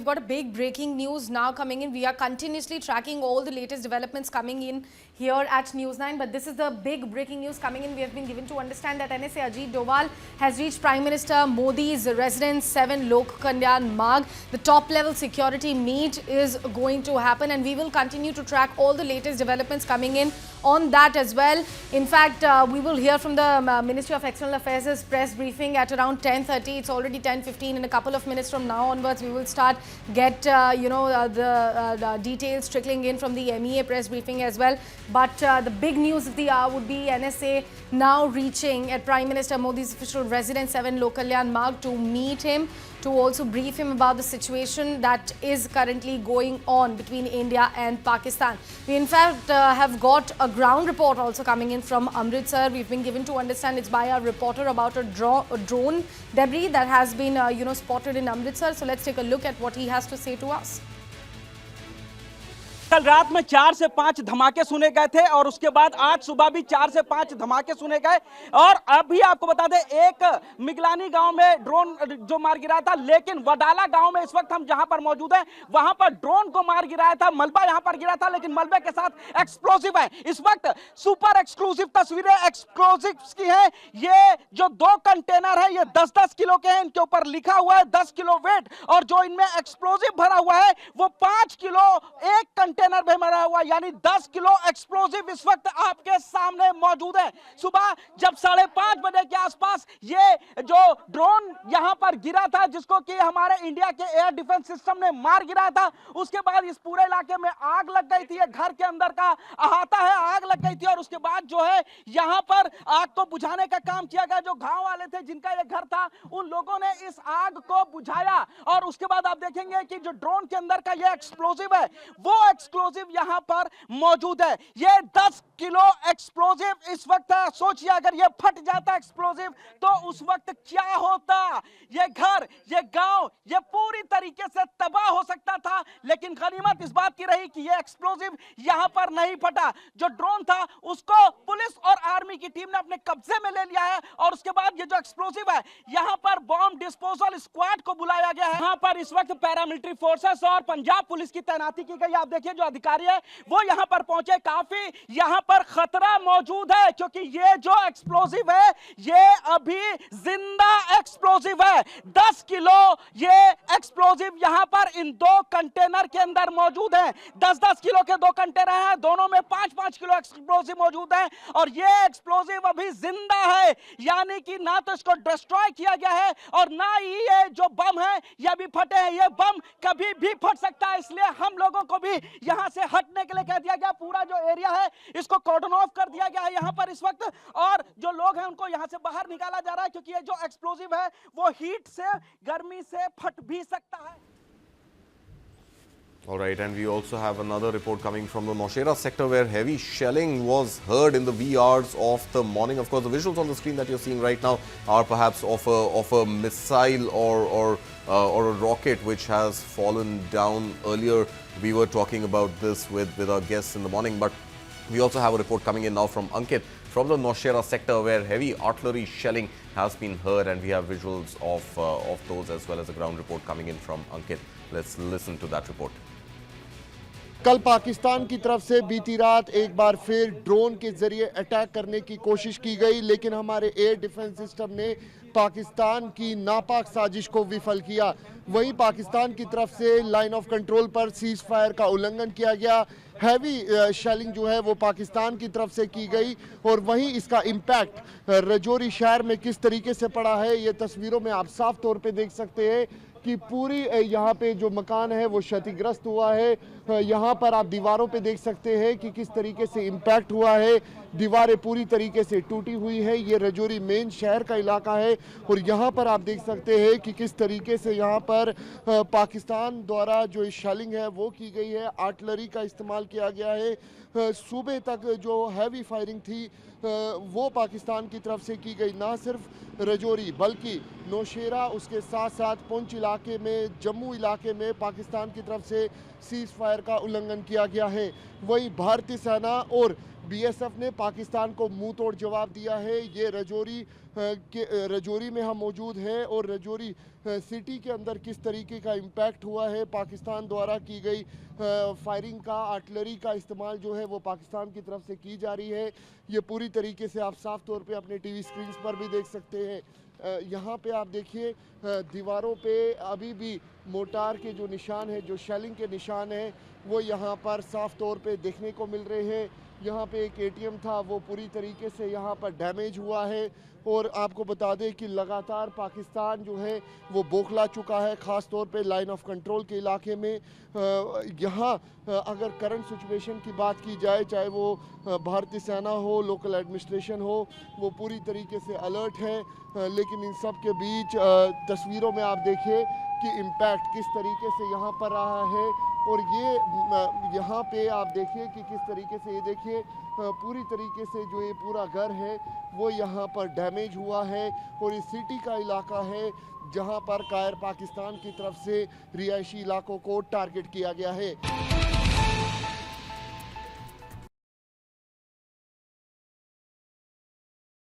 we've got a big breaking news now coming in. We are continuously tracking all the latest developments coming in here at News9, but this is the big breaking news coming in. We have been given to understand that NSA Ajit Doval has reached Prime Minister Modi's residence 7 Lok Kalyan Marg. The top level security meet is going to happen, and we will continue to track all the latest developments coming in on that as well. In fact, we will hear from the Ministry of External Affairs' press briefing at around 10:30. It's already 10:15. In a couple of minutes from now onwards, we will start get the details trickling in from the MEA press briefing as well. But the big news of the hour would be NSA now reaching at Prime Minister Modi's official residence 7 Lok Kalyan Marg to meet him, to also brief him about the situation that is currently going on between India and Pakistan. We in fact have got a ground report also coming in from Amritsar. We've been given to understand it's by our reporter about a drone debris that has been spotted in Amritsar. So let's take a look at what he has to say to us. कल रात में 4 से 5 धमाके सुने गए थे और उसके बाद आज सुबह भी 4 से 5 धमाके सुने गए। और अभी आपको बता दें, एक मिगलानी गांव में ड्रोन जो मार गिराया था, लेकिन वडाला गांव में इस वक्त हम जहां पर मौजूद हैं वहां पर ड्रोन को मार गिराया था, मलबा यहां पर गिरा था, लेकिन मलबे के साथ एक्सप्लोसिव है। इस वक्त सुपर एक्सक्लूसिव तस्वीरें एक्सप्लोसिव्स की हैं। ये जो 2 कंटेनर है ये 10-10 किलो के हैं, इनके ऊपर लिखा हुआ है 10 किलो वेट, और जो इनमें एक्सप्लोसिव भरा हुआ है वो 5 किलो एक कंटेनर में भरा हुआ, यानी 10 किलो एक्सप्लोसिव इस वक्त आपके सामने मौजूद है। सुबह जब 5:30 बजे के आसपास ये जो ड्रोन यहां पर गिरा था, जिसको कि हमारे इंडिया के एयर डिफेंस सिस्टम ने मार गिराया था, उसके बाद इस पूरे इलाके में आग लग गई थी। ये घर के अंदर का अहाता है, आग लग गई थी, और उसके बाद जो है यहां पर आग को बुझाने का काम किया गया। जो गांव वाले थे जिनका ये घर था, उन लोगों ने इस आग को बुझाया, और उसके बाद आप देखेंगे कि जो ड्रोन के अंदर का ये एक्सप्लोसिव है वो एक्सप्लोसिव यहां पर मौजूद है। ये 10 किलो एक्सप्लोसिव इस वक्त है। सोचिए अगर ये फट जाता एक्सप्लोसिव तो उस वक्त क्या होता। ये घर, ये गांव, ये पूरी तरीके से तबाह हो सकता था, लेकिन गनीमत इस बात की रही कि ये एक्सप्लोसिव यहां पर नहीं फटा। जो ड्रोन था उसको पुलिस और आर्मी की टीम ने अपने कब्जे में ले लिया है, और उसके बाद ये जो एक्सप्लोसिव है यहां पर बॉम्ब डिस्पोजल स्क्वाड को बुलाया गया है। यहां पर इस वक्त पैरामिलिट्री फोर्सेस और पंजाब पुलिस की तैनाती की गई। आप देखिए जो अधिकारी है वो यहां पर पहुंचे। काफी यहां पर खतरा मौजूद है, क्योंकि ये जो एक्सप्लोसिव है ये अभी जिंदा एक्सप्लोसिव है। 10 किलो ये एक्सप्लोसिव यहां पर इन 2 कंटेनर के अंदर मौजूद है। 10-10 किलो के 2 कंटेनर हैं, दोनों में 5-5 किलो एक्सप्लोसिव मौजूद है, और ये एक्सप्लोसिव अभी जिंदा है, यानी कि ना तो इसको डिस्ट्रॉय किया गया है और ना ही ये जो बम है ये अभी फटे हैं। ये बम कभी भी फट सकता है, इसलिए हम लोगों को भी यहां से हटने के लिए कह दिया गया। पूरा जो एरिया है इसको कॉर्डन ऑफ कर दिया गया है यहां पर इस वक्त, और जो लोग हैं उनको यहां से बाहर निकाला जा रहा है, क्योंकि ये जो एक्सप्लोसिव है वो हीट से, गर्मी से फट भी सकता है। All right, and we also have another report coming from the Nowshera sector where heavy shelling was heard in the wee hours of the morning. Of course, the visuals on the screen that you're seeing right now are perhaps of a missile or a rocket which has fallen down. Earlier, we were talking about this with our guests in the morning, but we also have a report coming in now from Ankit from the Nowshera sector where heavy artillery shelling has been heard, and we have visuals of those as well as a ground report coming in from Ankit. Let's listen to that report. कल पाकिस्तान की तरफ से बीती रात एक बार फिर drone के जरिए अटैक करने की कोशिश की गई, लेकिन हमारे एयर डिफेंस सिस्टम ने पाकिस्तान की नापाक साजिश को विफल किया। वहीं पाकिस्तान की तरफ से लाइन ऑफ कंट्रोल पर सीज फायर का उल्लंघन किया गया। हैवी शेलिंग जो है वो पाकिस्तान की तरफ से की गई, और वहीं इसका इम्पैक्ट रजौरी शहर में किस तरीके से पड़ा है ये तस्वीरों में आप साफ तौर पे देख सकते हैं कि पूरी यहाँ पे जो मकान है वो क्षतिग्रस्त हुआ है। यहाँ पर आप दीवारों पे देख सकते हैं कि किस तरीके से इम्पैक्ट हुआ है। दीवारें पूरी तरीके से टूटी हुई है। ये रजौरी मेन शहर का इलाका है, और यहाँ पर आप देख सकते हैं कि किस तरीके से यहाँ पर पाकिस्तान द्वारा जो शेलिंग है वो की गई है। आर्टिलरी का इस्तेमाल किया गया है। सुबह तक जो हैवी फायरिंग थी वो पाकिस्तान की तरफ से की गई। ना सिर्फ रजौरी बल्कि नौशेरा, उसके साथ साथ पुंछ इलाके में, जम्मू इलाके में पाकिस्तान की तरफ से सीज फायर का उल्लंघन किया गया है। वहीं भारतीय सेना और बीएसएफ ने पाकिस्तान को मुंह तोड़ जवाब दिया है। ये रजौरी में हम मौजूद हैं और रजौरी सिटी के अंदर किस तरीके का इम्पैक्ट हुआ है, पाकिस्तान द्वारा की गई फायरिंग का, आर्टिलरी का इस्तेमाल जो है वो पाकिस्तान की तरफ से की जा रही है। ये पूरी तरीके से आप साफ तौर पे अपने टीवी स्क्रीन पर भी देख सकते हैं। यहाँ पे आप देखिए दीवारों पे अभी भी मोर्टार के जो निशान है, जो शेलिंग के निशान हैं, वो यहाँ पर साफ तौर पे देखने को मिल रहे हैं। यहाँ पे एक एटीएम था, वो पूरी तरीके से यहाँ पर डैमेज हुआ है। और आपको बता दें कि लगातार पाकिस्तान जो है वो बौखला चुका है, ख़ास तौर पे लाइन ऑफ कंट्रोल के इलाके में। यहाँ अगर करंट सिचुएशन की बात की जाए, चाहे वो भारतीय सेना हो, लोकल एडमिनिस्ट्रेशन हो, वो पूरी तरीके से अलर्ट है। लेकिन इन सब के बीच तस्वीरों में आप देखिए कि इम्पैक्ट किस तरीके से यहाँ पर रहा है। और ये यहाँ पे आप देखिए कि किस तरीके से, ये देखिए पूरी तरीके से जो ये पूरा घर है वो यहाँ पर डैमेज हुआ है। और इस सिटी का इलाका है जहाँ पर कायर पाकिस्तान की तरफ से रिहायशी इलाकों को टारगेट किया गया है।